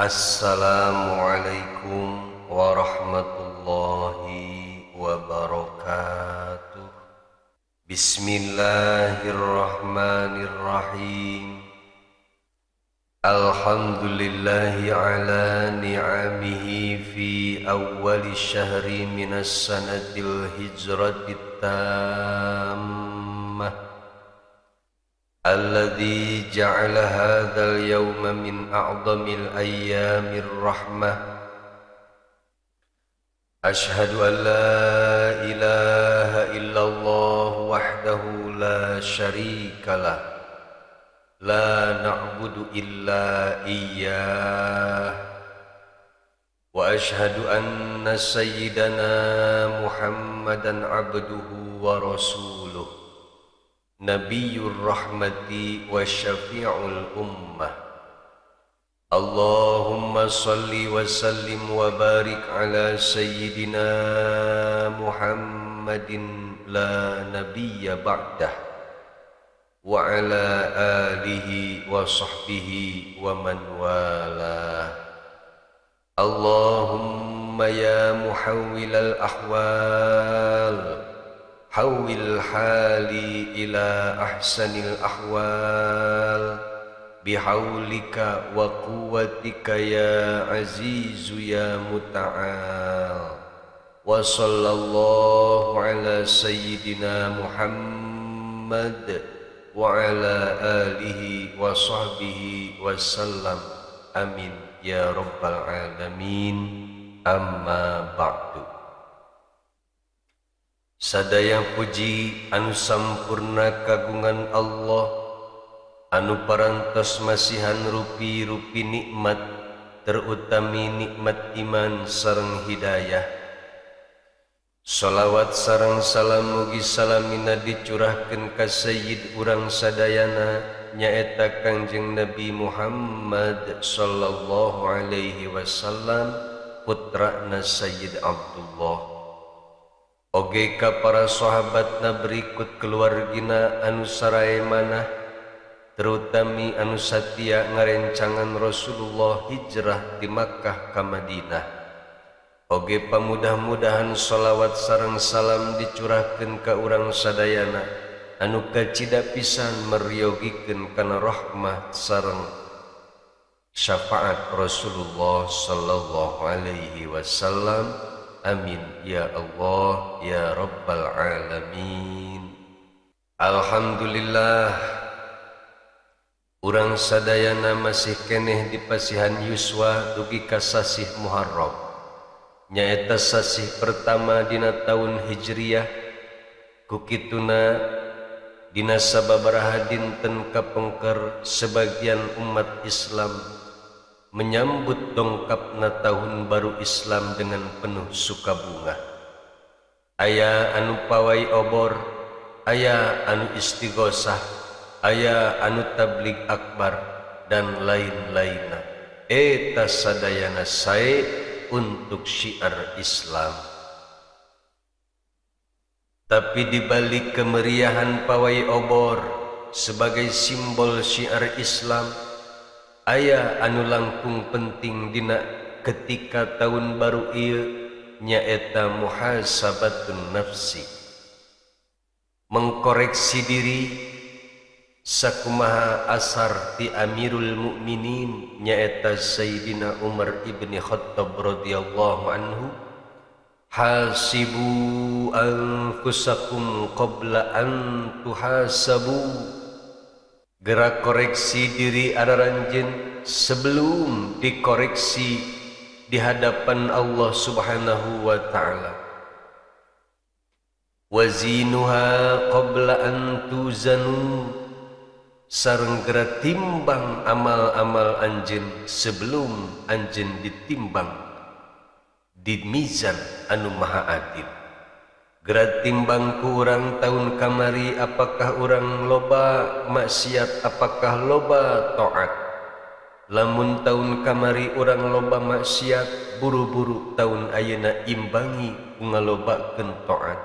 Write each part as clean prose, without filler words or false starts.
Assalamualaikum warahmatullahi wabarakatuh. Bismillahirrahmanirrahim. Alhamdulillahi ala ni'amihi fi awwali syahri minas sanadil hijratit tammah alladzi ja'ala hadzal yawma min a'dhamil ayyamir rahmah. Ashhadu an la ilaha illallah wahdahu la syarikalah, la na'budu illa iyyah, wa ashhadu anna sayyidana Muhammadan abduhu wa rasuluh, Nabiyyur rahmati wa syafi'ul ummah. Allahumma salli wa sallim wa barik ala sayyidina Muhammadin la nabiyya ba'dah, wa ala alihi wa sahbihi wa man walah. Allahumma ya muhawwilal ahwal, hawwil hali ila ahsanil ahwal bihawlika wa quwwatika ya azizu ya muta'al. Wa sallallahu ala sayyidina Muhammad wa ala alihi wa sahbihi wa sallam. Amin ya rabbal alamin. Amma ba'du. Sadaya puji anu sampurna kagungan Allah, anu parantos masihan rupi-rupi nikmat, terutami nikmat iman sareng hidayah. Salawat sareng salam mugi salamina dicurahkeun ka sayyid urang sadayana, nyaeta Kangjeng Nabi Muhammad sallallahu alaihi wasallam, putrana Sayyid Abdullah. Oge ka para sahabatna berikut keluargina anu sarae manah, terutami anu satia ngarencangan Rasulullah hijrah di Makkah ka Madinah. Oge pamudah-mudahan sholawat sareng salam dicurahkeun ka urang sadayana anu kacida pisan meryogikeun kana rahmat sareng syafaat Rasulullah sallallahu alaihi wasallam. Amin ya Allah ya rabbal alamin. Alhamdulillah, urang sadayana masih keneh di pasihan yuswa dugi ka sasih Muharram, nyaeta sasih pertama dina taun Hijriyah. Kukituna dina sababaraha dinten kapengker sebagian umat Islam menyambut dongkapna tahun baru Islam dengan penuh sukabunga. Aya anu pawai obor, aya anu istighosah, aya anu tabligh akbar, dan lain-lainna. Eta sadayana sae untuk syiar Islam. Tapi dibalik kemeriahan pawai obor sebagai simbol syiar Islam, aya anu langkung penting dina ketika tahun baru ieu, nyaeta muhasabatun nafsi, mengkoreksi diri sakumaha asar ti Amirul Mukminin nyaeta Sayyidina Umar ibni Khattab radhiyallahu anhu, hasibu anfusakum qabla an tuhasabu. Gerak koreksi diri adaranjeun sebelum dikoreksi di hadapan Allah Subhanahu wa ta'ala. Wazinuha qabla an tuzanu, sareng gerak timbang amal-amal anjeun sebelum anjeun ditimbang di mizan anu maha adil. Gerak timbang ku urang tahun kamari, apakah urang loba maksiat, apakah loba taat. Lamun tahun kamari urang loba maksiat, buru-buru tahun ayeuna imbangi ngalobakeun taat.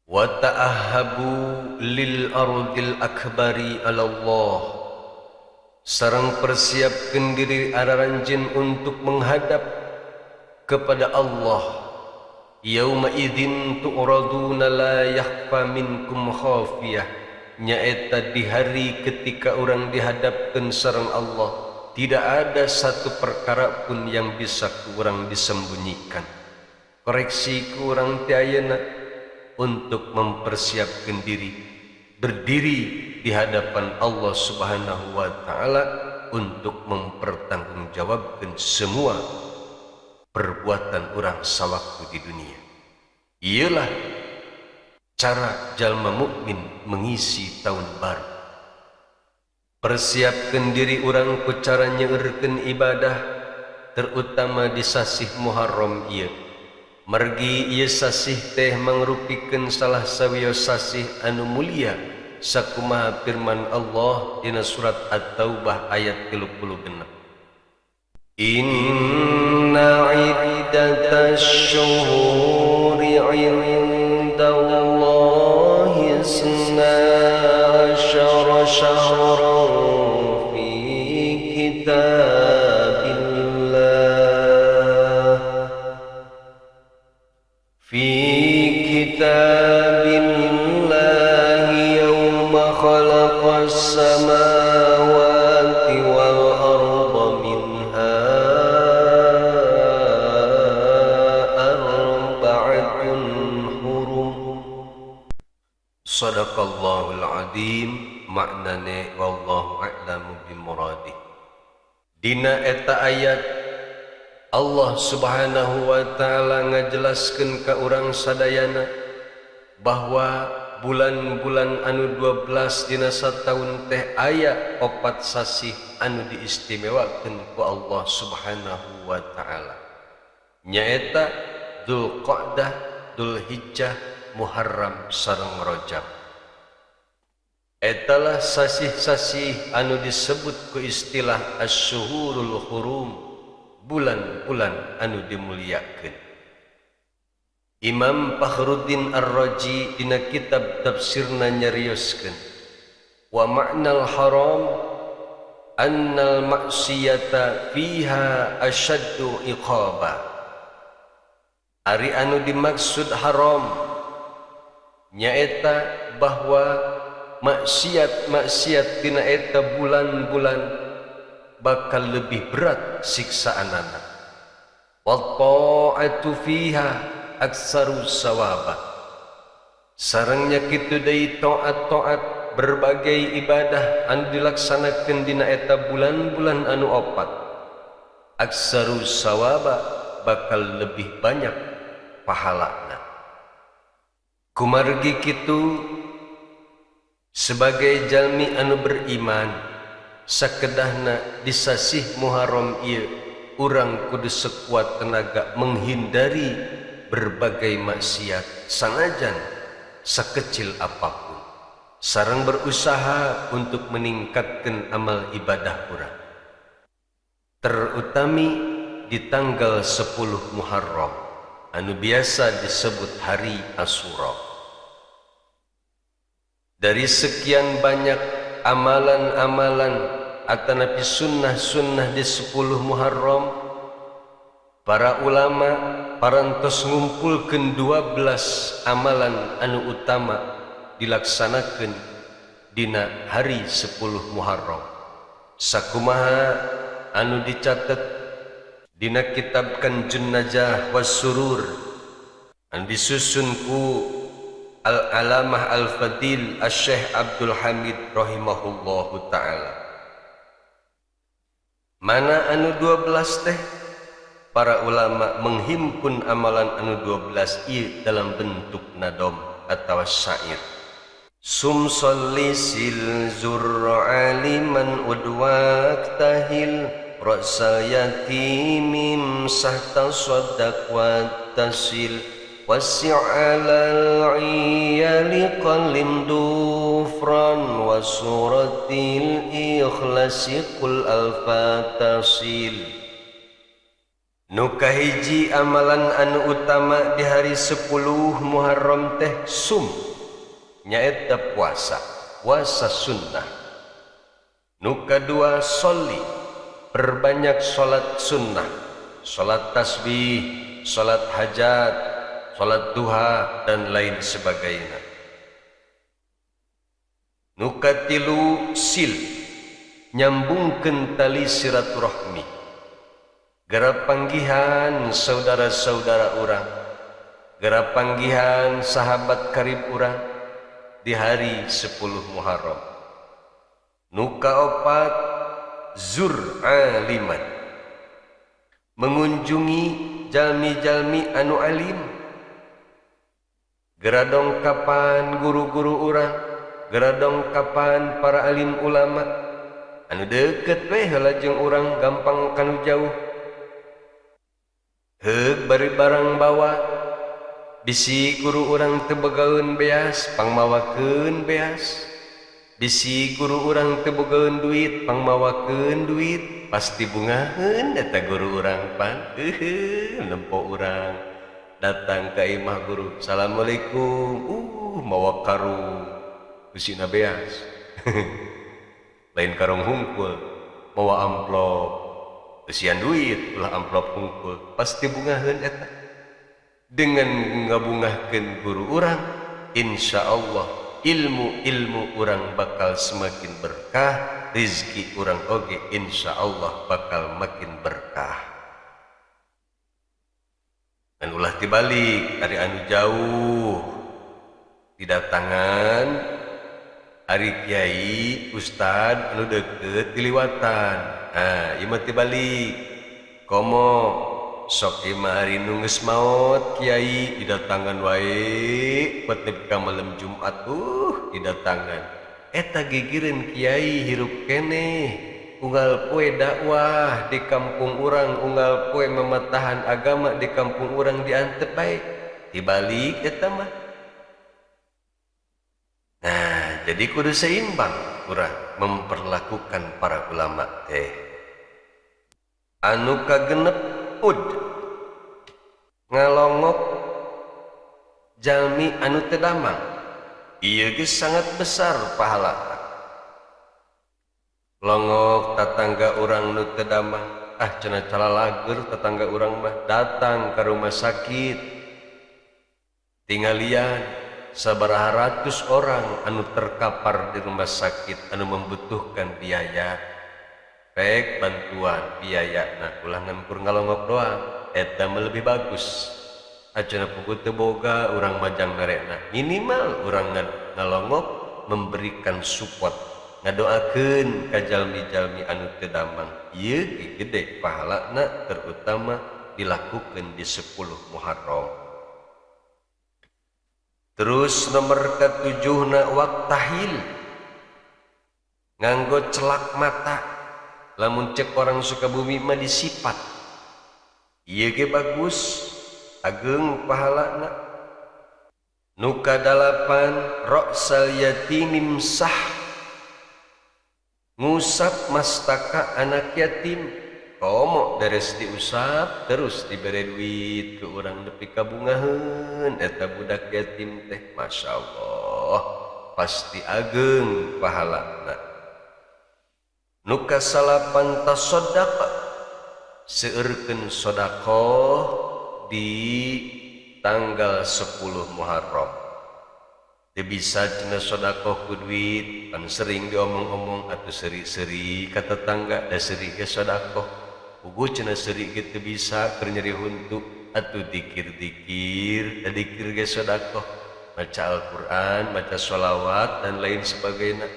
Wa ta'ahabu lil ardil akbari ala Allah, sareng persiapkan diri araranjin untuk menghadap kepada Allah. Yauma idzin tu'raduna la yakhfa minkum khafiyah, nyaeta di hari ketika orang dihadapkan sareng Allah, tidak ada satu perkara pun yang bisa kurang disembunyikan. Koreksi kurang tiayana untuk mempersiapkan diri berdiri di hadapan Allah Subhanahu wa taala untuk mempertanggungjawabkan semua perbuatan orang sawaktu di dunia. Ialah cara jalma mukmin mengisi tahun baru. Persiapkan diri orang ku cara nyeurkeun ibadah, terutama di sasih Muharram ieu. Margi ieu sasih teh mangrupikeun salah sawiyo sasih anu mulia sakumaha firman Allah dina surat At-Taubah ayat 36. Inna iddatash syuhuri 'indallahi isna asyara syahran fi kitabillah yawma khalaqas samawati wal arda minha arba'atun hurum. Sadaqallahul azim. Maknane wallahu a'lamu bimuradih. Dina eta ayat Allah Subhanahu wa taala ngajelaskeun ka urang sadayana bahwa bulan-bulan anu 12 dina sataun teh aya 4 sasih anu diistimewakeun ku Allah Subhanahu wa taala. Nyaeta Dzulqa'dah, Dzulhijjah, Muharram sareng Rajab. Etalah sasih-sasih anu disebut ku istilah asy-syuhurul hurum, bulan-bulan anu dimuliakeun. Imam Fakhruddin Ar-Razi dina kitab tafsirna nyarioskeun, wa ma'nal haram annal maksiyata fiha asyaddu iqaba. Ari anu dimaksud haram nyaeta bahwa maksiat-maksiat dina eta bulan-bulan bakal lebih berat siksaanana. Wa ta'atu fiha aksaru sawaba. Sarengnya kitu deui taat-taat berbagai ibadah anu dilaksanakeun dina eta bulan-bulan anu 4. Aksaru sawaba bakal lebih banyak pahalana. Kumargi kitu sebagai jalmi anu beriman, sakedahna di sasih Muharram ieu urang kudu sekuat tenaga menghindari berbagai maksiat sanajan sakecil apapun, sareng berusaha untuk meningkatkan amal ibadah urang, terutami di tanggal 10 Muharram anu biasa disebut hari Asyura. Dari sekian banyak amalan-amalan atanapi sunnah-sunnah di 10 Muharram, para ulama parantos ngumpulkeun 12 amalan anu utama dilaksanakeun dina hari 10 Muharram. Sakumaha anu dicatet dina kitab Kanjun Najah was Surur anu disusun ku Al-Alamah Al-Fadil Asy-Syaikh Abdul Hamid rahimahullahu ta'ala. Mana anu 12 teh? Para ulama menghimpun amalan anu 12 ieu dalam bentuk nadom atau syair. Sum sholli sil zurra aliman udwak tahil ra'sal yatimim sahta saddaq wa tasil wasi'alal iyali qalim dufran wa suratil ikhlasi qul al-fatasil. Nu kahiji amalan anu utama di hari 10 Muharram teh sum nyaeta puasa, puasa sunnah. Nu kadua sholli, perbanyak salat sunnah, salat tasbih, salat hajat, salat duha dan lain sebagainya. Nu katilu sil, nyambungkeun tali silaturahmi, gara panggihan saudara-saudara urang, gara panggihan sahabat karib urang di hari 10 Muharram. Nu kaopat zur aliman, mengunjungi jalmi-jalmi anu alim, gara dongkapan guru-guru urang, gara dongkapan para alim ulama anu deket we heula jeung urang gampang kanu jauh. Heug bari barang bawa, bisi guru urang teu begaeun beas pangmawakeun beas, bisi guru urang teu bogaeun duit pangmawakeun duit, pasti bungaheun eta guru urang pan. Nempo urang datang ka imah guru, assalamualaikum, mawa karung usina beas. Lain karung hungkul, mawa amplop usian duit ulah amplop hungkul, pasti bungaheun eta. Dengan ngabungahkeun guru urang, insyaallah ilmu urang bakal semakin berkah, rizki urang oge insyaallah bakal makin berkah. Dan ulah tibalik ari anu jauh didatangan, ari kiai ustad anu deukeut diliwatan. Ieu mah tibalik, komo sok imah hari nu geus maot kiai didatangan wae pot nepi ka malam Jumat didatangan. Eta gigireun kiai hirup keneh, unggal poe dakwah di kampung urang, unggal poe mematahan agama di kampung urang diantep bae. Dibalik eta mah. Nah, jadi kudu seimbang urang memperlakukan para ulama teh. Anu kagenep ud ngalongok jalmi anu teu damang, ieu geus sangat besar pahalana. Longok tatangga urang nu teu damang, cenah calalager tatangga urang mah datang ka rumah sakit, tinggalian sabaraha ratus orang anu terkapar di rumah sakit anu membutuhkan biaya, pek bantuan biayana ulah ngankur ngalongok doang, eta mah lebih bagus. Acenah puguh teu boga urang majang merekna, minimal urang ngalongok memberikan support, ngadoakeun ka jalmi-jalmi anu teu damang. Ieu gede pahalana, terutama dilakukeun di 10 Muharram. Terus nomor ketujuhna waktahil, nganggo celak mata. Lamun cek orang Sukabumi mah disipat, ieu ge bagus, ageung pahalana. Nu kadalapan ra'sal yatimim sah, ngusap mastaka anak yatim. Komo beres diusap terus dibere duit ke urang nepi ka bungaheun eta budak yatim teh, masyaallah pasti ageung pahalana. Nu kasalapan tasodaqa, seueurkeun sedekah di tanggal 10 Muharram. Teu bisa cenah sedekah ku duit, pan sering diomong-omong atuh seri-seri ka tetangga da seri ge sedekah. Puguh cenah seri ge teu bisa keur nyeri huntu, atuh dikir-dikir, da dikir ge sedekah. Maca Al-Qur'an, maca sholawat dan lain sebagainya.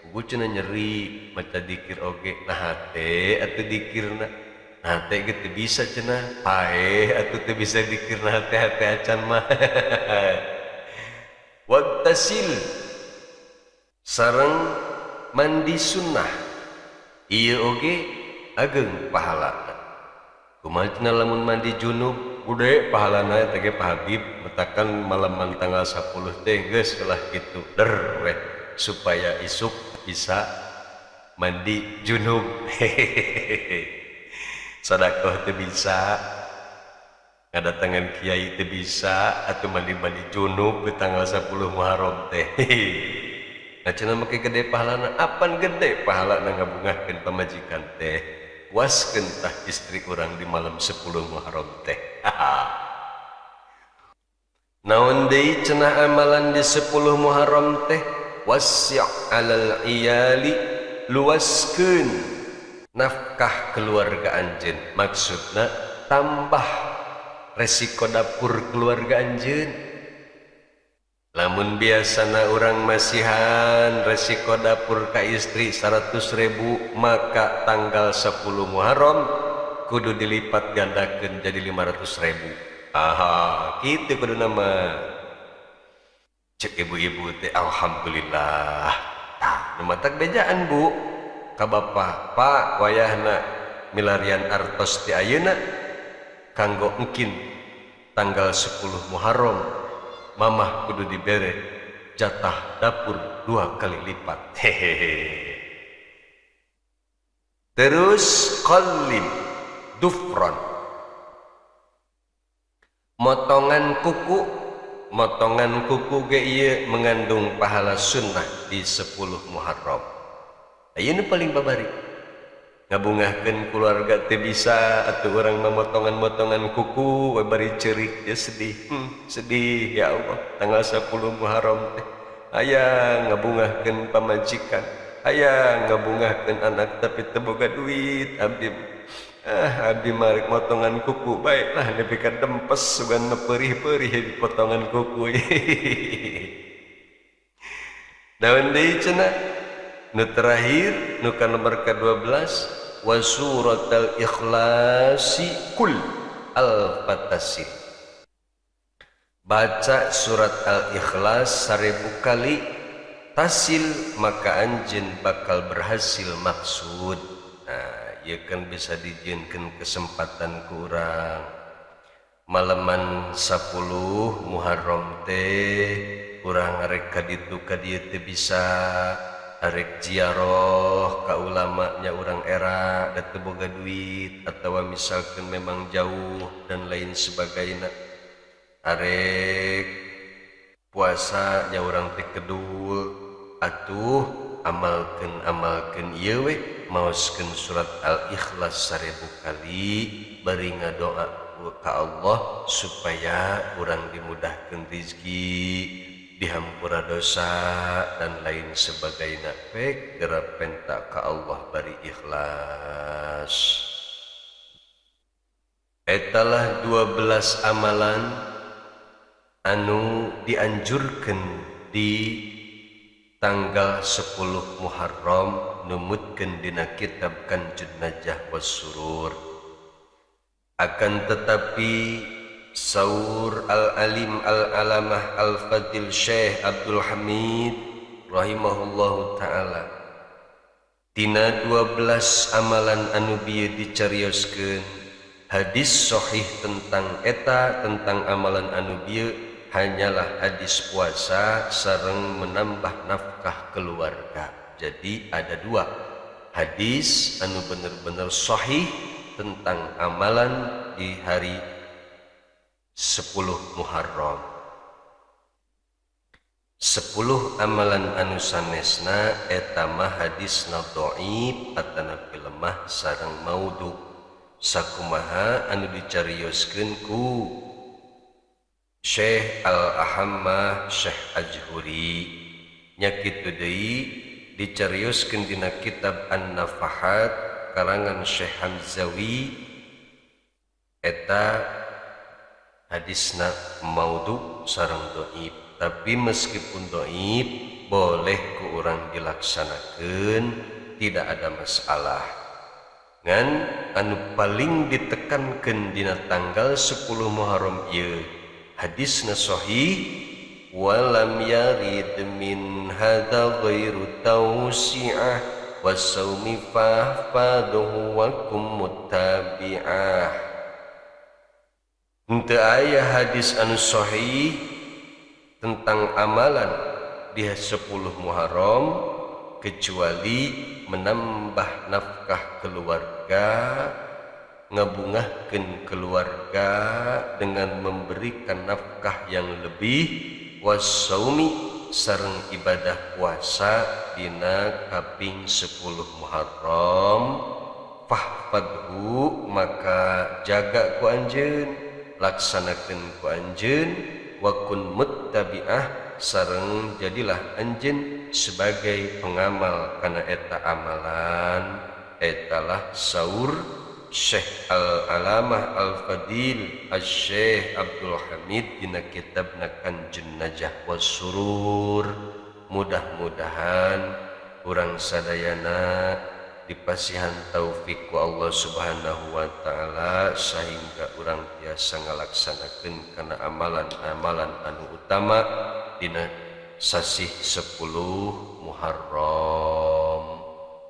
Puguh cenah nyeri, maca dikir oge, nah teh atuh dikirna. Nah teh ge teu bisa cenah, paeh atuh teu bisa dikirna teh acan mah. Wagtasil, sareng mandi sunnah, ieu oge ageung pahalana. Kumaha cenah lamun mandi junub gede pahalana teh ge Pak Habib metakan malaman tanggal 10 teh geus lah kitu der weh supaya isuk bisa mandi junub. Sedekah teu bisa, ngadatangan kiai teu bisa, atuh mandi-mandi junub di tanggal 10 Muharram teh. cenah make gede pahalana, apan gede pahalana ngabungahkeun pamajikan teh. Puaskeun tah istri urang di malam 10 Muharram teh. Naon deui cenah amalan di 10 Muharram teh? Wasi' alal iyali, luaskeun nafkah keluarga anjeun. Maksudna tambah resiko dapur keluarga anjeun. Lamun biasana orang masihan resiko dapur ka istri 100.000, maka tanggal 10 Muharram kudu dilipat gandakeun jadi 500.000. Aha, kitu kudu nama. Cek ibu-ibu teh alhamdulillah. Tah, nu matak bejaan Bu. Ka bapa, Pak, wayahna milarian artos ti ayeuna kanggo engkin tanggal 10 Muharram. Mamah kudu dibere jatah dapur 2 kali lipat. Hehehe. Terus qallim dufron, motongan kuku ge ieu mengandung pahala sunnah di 10 Muharram. Ayeuna paling babari ngabungahkeun keluarga teh bisa atuh urang memotongan kuku we bari ceurik ya sedih. Sedih ya Allah tanggal 10 Muharram teh aya ngabungahkeun pamajikan, aya ngabungahkeun anak tapi teu boga duit. Abdi marek motongan kuku baiklah nepi ka dempes sugan nepeurih-peurih di potongan kuku. Daun deui cenah nu terakhir nu ka nomor ka-12 wa suratal ikhlasi kul al-fatasil. Baca surat al-ikhlas 1000 kali, tasil maka anjeun bakal berhasil maksud. Nah, ieu kan bisa dijieunkeun kesempatan ku urang malaman 10 Muharram teh urang arek ka ditu ka dieu teh bisa arek ziarah ka ulama nya urang era da teu boga duit atawa misalkan memang jauh dan lain sebagainya. Arek puasa nya urang teh kedul, atuh amalkeun ieu we maoskeun surat al-ikhlas 1000 kali bari ngadoa ka Allah supaya urang dimudahkeun rezeki, dihampura dosa dan lain sebagainya. Pek geura penta ka Allah bari ikhlas. Etalah 12 amalan anu dianjurkeun di tanggal 10 Muharram numutkeun dina kitab Kanjun Najah was Surur. Akan tetapi Saur Al-Alim Al-Alamah Al-Fadil Syekh Abdul Hamid rahimahullahu ta'ala tina 12 amalan anu bieu dicarioskeun hadis sahih tentang eta, tentang amalan anu bieu hanyalah hadis puasa sareng menambah nafkah keluarga. Jadi ada 2 hadis anu bener-bener sahih tentang amalan di hari 10 Muharram. 10 amalan anu sanesna eta mah hadisna dhaif atanapi lemah sareng maudhu. Sakumaha anu dicarioskeun ku Syekh Al-Ahammah Syekh Ajhuri nya kitu deui dicarioskeun dina kitab An-Nafahat karangan Syekh Hamzawi. Eta hadisna maudhu sareng dhaif, tapi meskipun dhaif boleh ku urang dilaksanakeun, tidak ada masalah. Ngan anu paling ditekankeun dina tanggal 10 Muharram ieu hadisna sahih walam yarid min hadza ghairu tausi'ah wasaumi fahfaduhu wa kum muttabi'ah. Henteu aya hadis anu sahih tentang amalan di 10 Muharram kecuali menambah nafkah keluarga, ngabungahkeun keluarga dengan memberikan nafkah yang lebih, wasaumi sareng ibadah puasa dina kaping 10 Muharram. Fahfadhu maka jaga ku anjeun, laksanakeun ku anjeun, wa kun muttabi'ah sareng jadilah anjeun sebagai pengamal kana eta amalan. Etalah saur Syekh Al-Alamah Al-Fadil Asy-Syekh Abdul Hamid dina kitabna Kanjun Najah was Surur. Mudah-mudahan urang sadayana dipasihan taufik ku Allah Subhanahu wa taala sehingga urang biasa ngalaksanakeun kana amalan-amalan anu utama dina sasih 10 Muharram.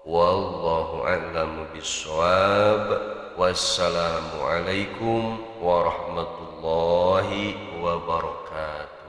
Wallahu a'lamu bissawab. Wassalamu alaikum warahmatullahi wabarakatuh.